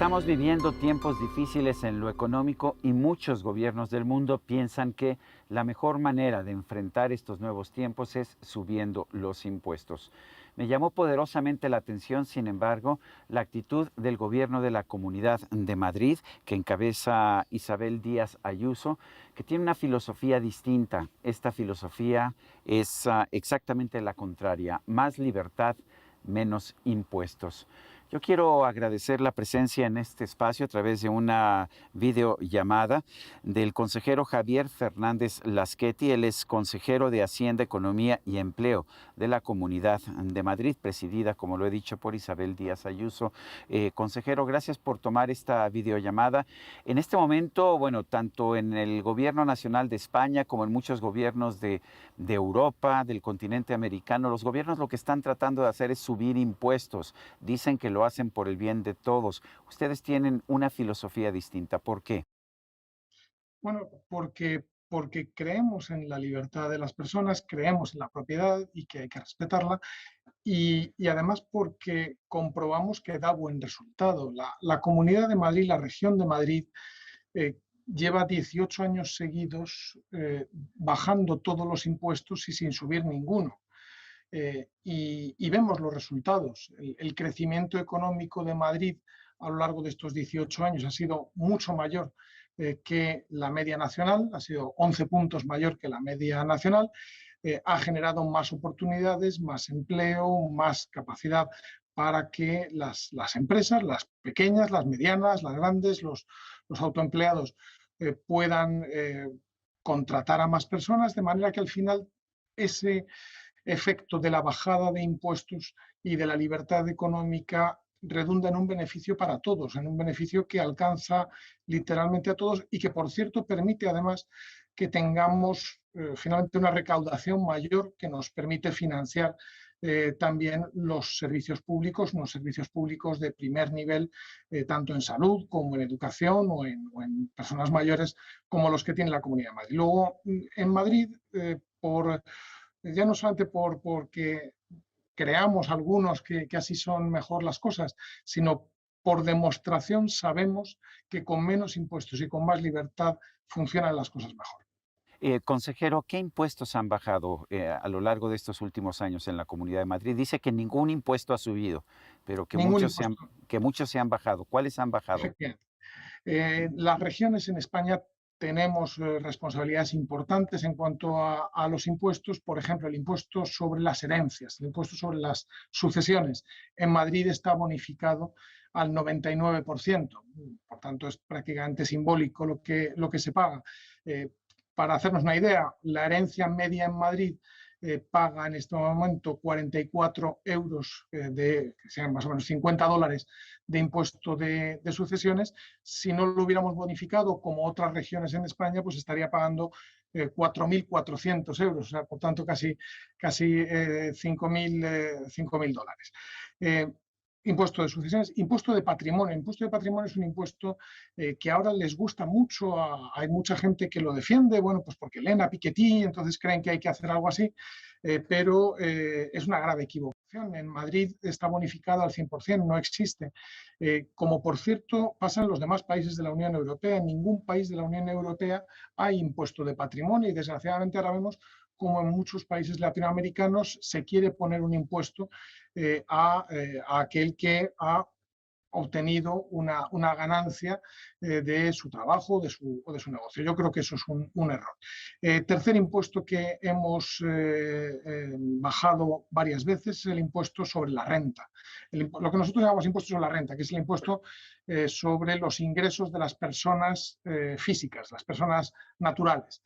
Estamos viviendo tiempos difíciles en lo económico y muchos gobiernos del mundo piensan que la mejor manera de enfrentar estos nuevos tiempos es subiendo los impuestos. Me llamó poderosamente la atención, sin embargo, la actitud del gobierno de la Comunidad de Madrid, que encabeza Isabel Díaz Ayuso, que tiene una filosofía distinta. Esta filosofía es exactamente la contraria: más libertad, menos impuestos. Yo quiero agradecer la presencia en este espacio a través de una videollamada del consejero Javier Fernández Lasqueti. Él es consejero de Hacienda, Economía y Empleo de la Comunidad de Madrid, presidida, como lo he dicho, por Isabel Díaz Ayuso. Consejero, gracias por tomar esta videollamada. En este momento, bueno, tanto en el gobierno nacional de España como en muchos gobiernos de Europa, del continente americano, los gobiernos lo que están tratando de hacer es subir impuestos. Dicen que lo hacen por el bien de todos. Ustedes tienen una filosofía distinta. ¿Por qué? Bueno, porque creemos en la libertad de las personas, creemos en la propiedad y que hay que respetarla, y además porque comprobamos que da buen resultado. La Comunidad de Madrid, la región de Madrid, eh, lleva 18 años seguidos bajando todos los impuestos y sin subir ninguno. Y vemos los resultados. El crecimiento económico de Madrid a lo largo de estos 18 años ha sido mucho mayor que la media nacional, ha sido 11 puntos mayor que la media nacional, ha generado más oportunidades, más empleo, más capacidad para que las empresas, las pequeñas, las medianas, las grandes, los autoempleados puedan contratar a más personas, de manera que al final ese efecto de la bajada de impuestos y de la libertad económica redunda en un beneficio para todos, en un beneficio que alcanza literalmente a todos y que, por cierto, permite además que tengamos finalmente una recaudación mayor que nos permite financiar también los servicios públicos, unos servicios públicos de primer nivel, tanto en salud como en educación o en personas mayores, como los que tiene la Comunidad de Madrid. Luego, en Madrid, ya no solamente porque creamos algunos que así son mejor las cosas, sino por demostración sabemos que con menos impuestos y con más libertad funcionan las cosas mejor. Consejero, ¿qué impuestos han bajado a lo largo de estos últimos años en la Comunidad de Madrid? Dice que ningún impuesto ha subido, pero Ningún impuesto, que muchos se han bajado. ¿Cuáles han bajado? efectivamente. Las regiones en España tenemos responsabilidades importantes en cuanto a los impuestos, por ejemplo, el impuesto sobre las herencias, el impuesto sobre las sucesiones. En Madrid está bonificado al 99%, por tanto es prácticamente simbólico lo que se paga. Eh, para hacernos una idea, la herencia media en Madrid paga en este momento 44 euros, que sean más o menos $50 de impuesto de sucesiones. Si no lo hubiéramos bonificado como otras regiones en España, pues estaría pagando 4.400 euros, o sea, por tanto casi 5.000 dólares. Eh, Impuesto de sucesiones, impuesto de patrimonio. Impuesto de patrimonio es un impuesto que ahora les gusta mucho, hay mucha gente que lo defiende, bueno, pues porque leen a Piketty, entonces creen que hay que hacer algo así, pero es una grave equivocación. En Madrid está bonificado al 100%, no existe. Como por cierto pasa en los demás países de la Unión Europea, en ningún país de la Unión Europea hay impuesto de patrimonio y desgraciadamente ahora vemos como en muchos países latinoamericanos se quiere poner un impuesto a aquel que ha obtenido una ganancia de su trabajo o de su negocio. Yo creo que eso es un error. Tercer impuesto que hemos bajado varias veces es el impuesto sobre la renta. Lo que nosotros llamamos impuesto sobre la renta, que es el impuesto sobre los ingresos de las personas físicas, las personas naturales.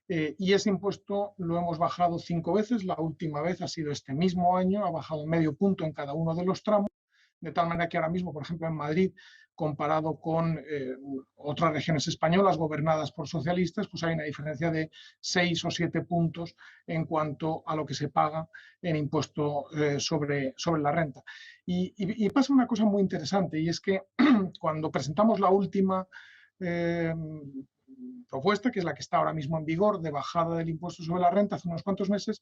Y ese impuesto lo hemos bajado 5 veces, la última vez ha sido este mismo año, ha bajado medio punto en cada uno de los tramos, de tal manera que ahora mismo, por ejemplo, en Madrid, comparado con otras regiones españolas gobernadas por socialistas, pues hay una diferencia de 6 o 7 puntos en cuanto a lo que se paga en impuesto sobre la renta. Y pasa una cosa muy interesante, y es que cuando presentamos la última eh, propuesta, que es la que está ahora mismo en vigor, de bajada del impuesto sobre la renta hace unos cuantos meses,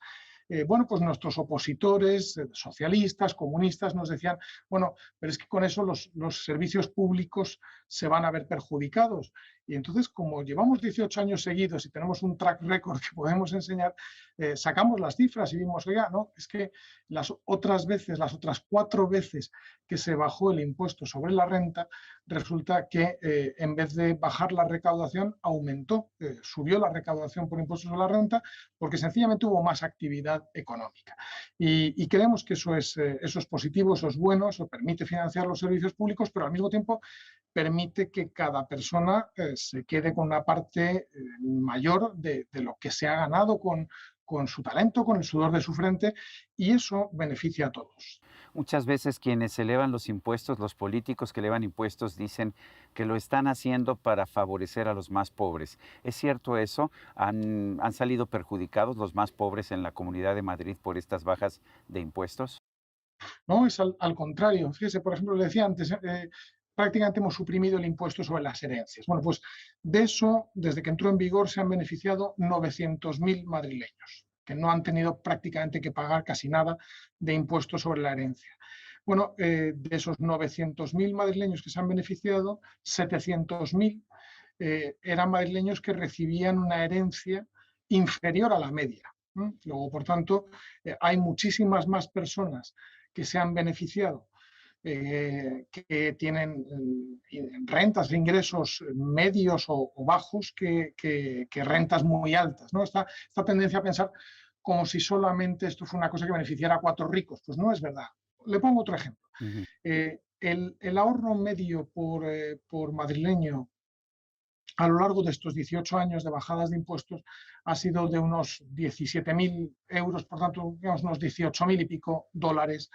bueno, pues nuestros opositores, socialistas, comunistas, nos decían, bueno, pero es que con eso los servicios públicos se van a ver perjudicados. Y entonces, como llevamos 18 años seguidos y tenemos un track record que podemos enseñar, sacamos las cifras y vimos, oiga, no, es que las otras veces, las otras 4 veces que se bajó el impuesto sobre la renta, resulta que en vez de bajar la recaudación, aumentó, subió la recaudación por impuestos sobre la renta, porque sencillamente hubo más actividad económica. Y creemos que eso es positivo, eso es bueno, eso permite financiar los servicios públicos, pero al mismo tiempo permite que cada persona se quede con una parte mayor de lo que se ha ganado con su talento, con el sudor de su frente, y eso beneficia a todos. Muchas veces quienes elevan los impuestos, los políticos que elevan impuestos, dicen que lo están haciendo para favorecer a los más pobres. ¿Es cierto eso? ¿Han salido perjudicados los más pobres en la Comunidad de Madrid por estas bajas de impuestos? No, es al contrario. Fíjese, por ejemplo, le decía antes, prácticamente hemos suprimido el impuesto sobre las herencias. Bueno, pues de eso, desde que entró en vigor, se han beneficiado 900.000 madrileños, que no han tenido prácticamente que pagar casi nada de impuesto sobre la herencia. Bueno, de esos 900.000 madrileños que se han beneficiado, 700.000 eran madrileños que recibían una herencia inferior a la media. Luego, por tanto, hay muchísimas más personas que se han beneficiado, que tienen rentas, ingresos medios o bajos, que rentas muy altas, ¿no? Esta tendencia a pensar como si solamente esto fue una cosa que beneficiara a 4 ricos, pues no es verdad. Le pongo otro ejemplo. Ujú. El ahorro medio por madrileño a lo largo de estos 18 años de bajadas de impuestos ha sido de unos 17.000 euros, por tanto, digamos, unos 18.000 y pico dólares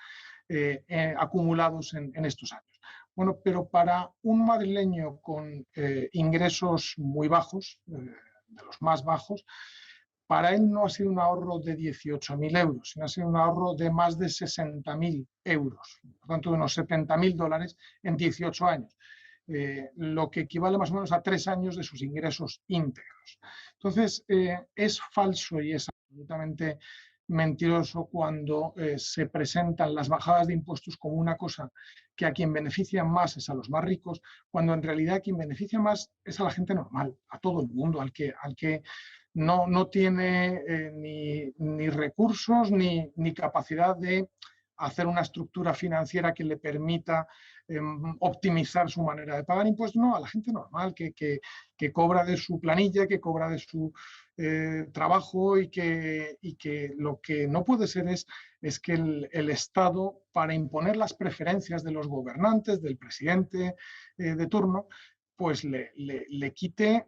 acumulados en estos años. Bueno, pero para un madrileño con ingresos muy bajos, de los más bajos, para él no ha sido un ahorro de 18.000 euros, sino ha sido un ahorro de más de 60.000 euros, por tanto, de unos 70.000 dólares en 18 años. Lo que equivale más o menos a 3 años de sus ingresos íntegros. Entonces, es falso y es absolutamente mentiroso cuando se presentan las bajadas de impuestos como una cosa que a quien beneficia más es a los más ricos, cuando en realidad quien beneficia más es a la gente normal, a todo el mundo, al que no tiene ni recursos ni capacidad de hacer una estructura financiera que le permita optimizar su manera de pagar impuestos, no, a la gente normal que cobra de su planilla, que cobra de su trabajo y que lo que no puede ser es que el Estado, para imponer las preferencias de los gobernantes, del presidente de turno, pues le quite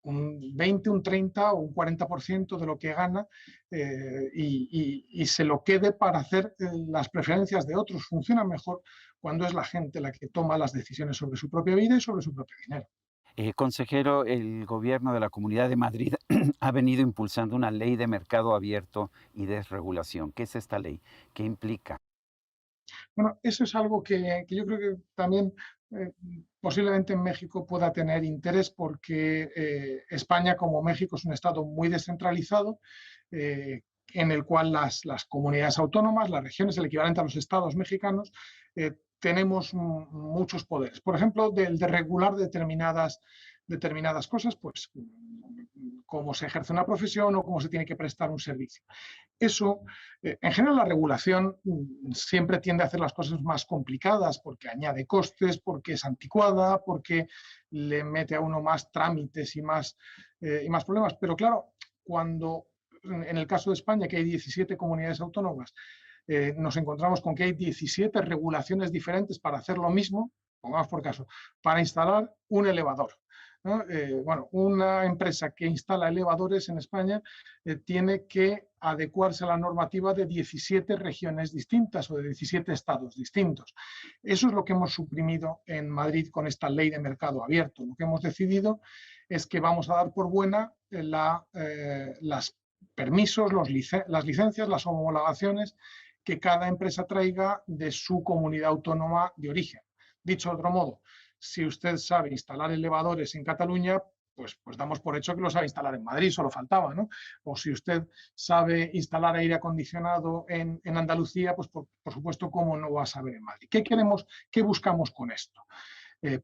un 20, un 30 o un 40% de lo que gana y se lo quede para hacer las preferencias de otros. Funciona mejor cuando es la gente la que toma las decisiones sobre su propia vida y sobre su propio dinero. Consejero, el gobierno de la Comunidad de Madrid ha venido impulsando una ley de mercado abierto y desregulación. ¿Qué es esta ley? ¿Qué implica? Bueno, eso es algo que yo creo que también eh, posiblemente en México pueda tener interés porque España, como México, es un estado muy descentralizado, en el cual las comunidades autónomas, las regiones, el equivalente a los estados mexicanos, tenemos muchos poderes. Por ejemplo, del de regular determinadas cosas, pues cómo se ejerce una profesión o cómo se tiene que prestar un servicio. Eso, en general, la regulación siempre tiende a hacer las cosas más complicadas porque añade costes, porque es anticuada, porque le mete a uno más trámites y más problemas. Pero claro, cuando en el caso de España, que hay 17 comunidades autónomas, nos encontramos con que hay 17 regulaciones diferentes para hacer lo mismo, pongamos por caso, para instalar un elevador. ¿No? Bueno, una empresa que instala elevadores en España tiene que adecuarse a la normativa de 17 regiones distintas o de 17 estados distintos. Eso es lo que hemos suprimido en Madrid con esta ley de mercado abierto. Lo que hemos decidido es que vamos a dar por buena las permisos, las licencias, las homologaciones que cada empresa traiga de su comunidad autónoma de origen. Dicho de otro modo, si usted sabe instalar elevadores en Cataluña, pues damos por hecho que lo sabe instalar en Madrid, solo faltaba, ¿no? O si usted sabe instalar aire acondicionado en Andalucía, pues por supuesto, ¿cómo no va a saber en Madrid? ¿Qué queremos, qué buscamos con esto?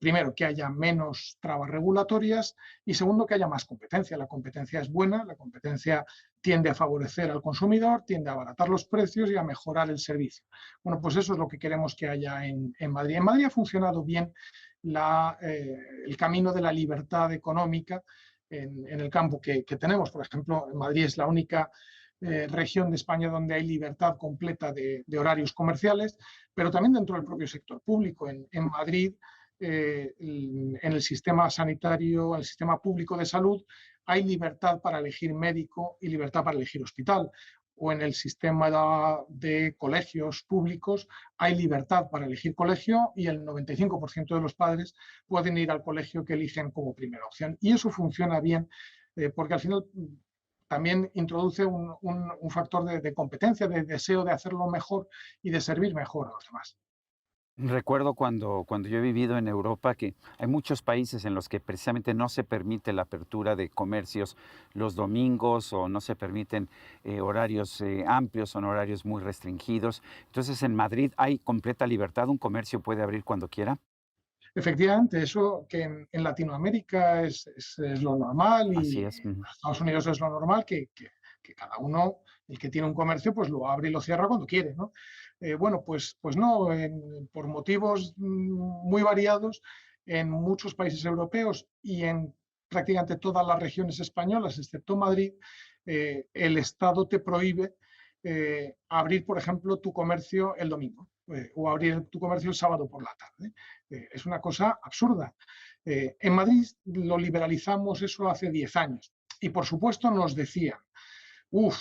Primero, que haya menos trabas regulatorias y segundo, que haya más competencia. La competencia es buena, la competencia tiende a favorecer al consumidor, tiende a abaratar los precios y a mejorar el servicio. Bueno, pues eso es lo que queremos que haya en Madrid. En Madrid ha funcionado bien el camino de la libertad económica en el campo que tenemos. Por ejemplo, Madrid es la única región de España donde hay libertad completa de horarios comerciales, pero también dentro del propio sector público. En Madrid, en el sistema sanitario, en el sistema público de salud, hay libertad para elegir médico y libertad para elegir hospital. O en el sistema de colegios públicos hay libertad para elegir colegio y el 95% de los padres pueden ir al colegio que eligen como primera opción. Y eso funciona bien porque al final también introduce un factor de competencia, de deseo de hacerlo mejor y de servir mejor a los demás. Recuerdo cuando yo he vivido en Europa que hay muchos países en los que precisamente no se permite la apertura de comercios los domingos o no se permiten horarios amplios, son horarios muy restringidos. Entonces en Madrid hay completa libertad, un comercio puede abrir cuando quiera. Efectivamente, eso que en Latinoamérica es lo normal y Así en es. Ujú. Estados Unidos es lo normal, que cada uno, el que tiene un comercio, pues lo abre y lo cierra cuando quiere, ¿no? Bueno, pues no, por motivos muy variados, en muchos países europeos y en prácticamente todas las regiones españolas, excepto Madrid, el Estado te prohíbe abrir, por ejemplo, tu comercio el domingo o abrir tu comercio el sábado por la tarde. Es una cosa absurda. En Madrid lo liberalizamos eso hace 10 años y por supuesto nos decían, uff,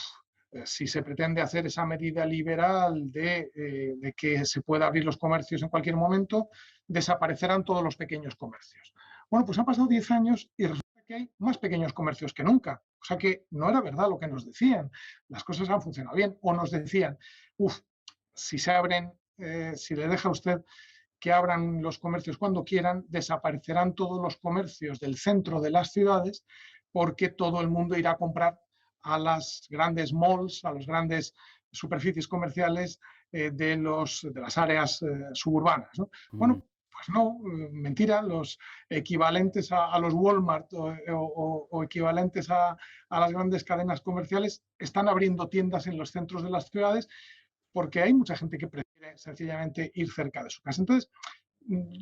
si se pretende hacer esa medida liberal de que se pueda abrir los comercios en cualquier momento, desaparecerán todos los pequeños comercios. Bueno, pues han pasado 10 años y resulta que hay más pequeños comercios que nunca. O sea que no era verdad lo que nos decían. Las cosas han funcionado bien. O nos decían, uff, si se abren, si le deja usted que abran los comercios cuando quieran, desaparecerán todos los comercios del centro de las ciudades porque todo el mundo irá a comprar a las grandes malls, a las grandes superficies comerciales de las áreas suburbanas, ¿no? Mm. Bueno, pues no, mentira, los equivalentes a los Walmart o equivalentes a las grandes cadenas comerciales están abriendo tiendas en los centros de las ciudades porque hay mucha gente que prefiere sencillamente ir cerca de su casa. Entonces,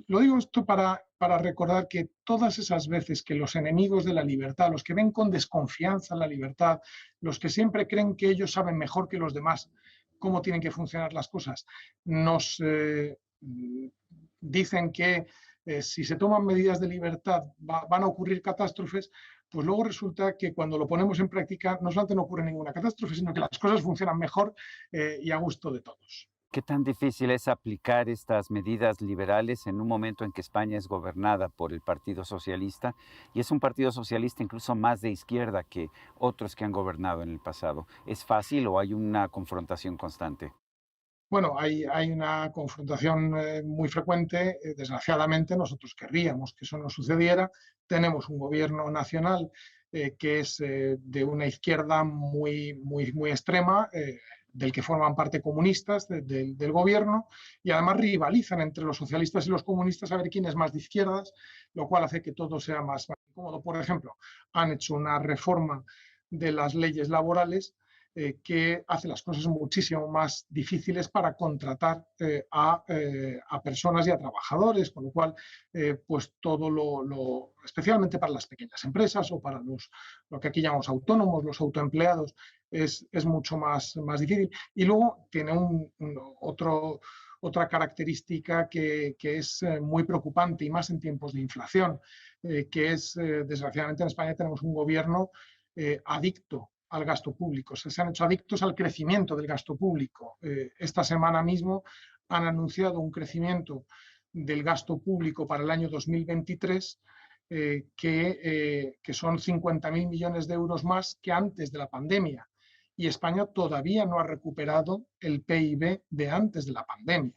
lo digo esto para recordar que todas esas veces que los enemigos de la libertad, los que ven con desconfianza la libertad, los que siempre creen que ellos saben mejor que los demás cómo tienen que funcionar las cosas, nos dicen que si se toman medidas de libertad van a ocurrir catástrofes, pues luego resulta que cuando lo ponemos en práctica no solamente no ocurre ninguna catástrofe, sino que las cosas funcionan mejor y a gusto de todos. ¿Qué tan difícil es aplicar estas medidas liberales en un momento en que España es gobernada por el Partido Socialista y es un partido socialista incluso más de izquierda que otros que han gobernado en el pasado? ¿Es fácil o hay una confrontación constante? Bueno, hay una confrontación muy frecuente. Desgraciadamente, nosotros querríamos que eso no sucediera. Tenemos un gobierno nacional que es de una izquierda muy extrema, del que forman parte comunistas del gobierno, y además rivalizan entre los socialistas y los comunistas a ver quién es más de izquierdas, lo cual hace que todo sea más incómodo. Por ejemplo, han hecho una reforma de las leyes laborales que hace las cosas muchísimo más difíciles para contratar a personas y a trabajadores, con lo cual, pues todo especialmente para las pequeñas empresas o para lo que aquí llamamos autónomos, los autoempleados, es mucho más difícil. Y luego tiene otra característica que es muy preocupante y más en tiempos de inflación, que es, desgraciadamente en España tenemos un gobierno adicto al gasto público, se han hecho adictos al crecimiento del gasto público. Esta semana mismo han anunciado un crecimiento del gasto público para el año 2023 que son 50.000 millones de euros más que antes de la pandemia. Y España todavía no ha recuperado el PIB de antes de la pandemia.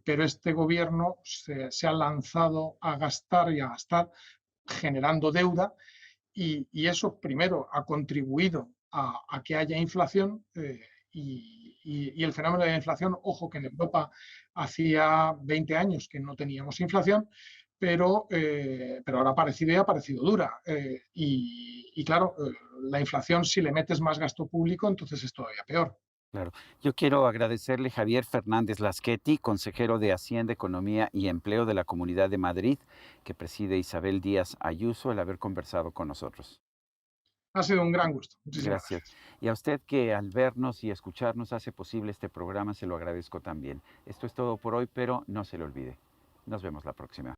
Pero este gobierno se ha lanzado a gastar y a gastar generando deuda y eso primero ha contribuido a que haya inflación y el fenómeno de la inflación, ojo que en Europa hacía 20 años que no teníamos inflación, pero ahora ha aparecido y ha aparecido dura. Y claro, la inflación si le metes más gasto público, entonces es todavía peor. Claro. Yo quiero agradecerle Javier Fernández Lasqueti, consejero de Hacienda, Economía y Empleo de la Comunidad de Madrid, que preside Isabel Díaz Ayuso, el haber conversado con nosotros. Ha sido un gran gusto. Muchísimas Gracias. gracias. Y a usted que al vernos y escucharnos hace posible este programa, se lo agradezco también. Esto es todo por hoy, pero no se lo olvide. Nos vemos la próxima.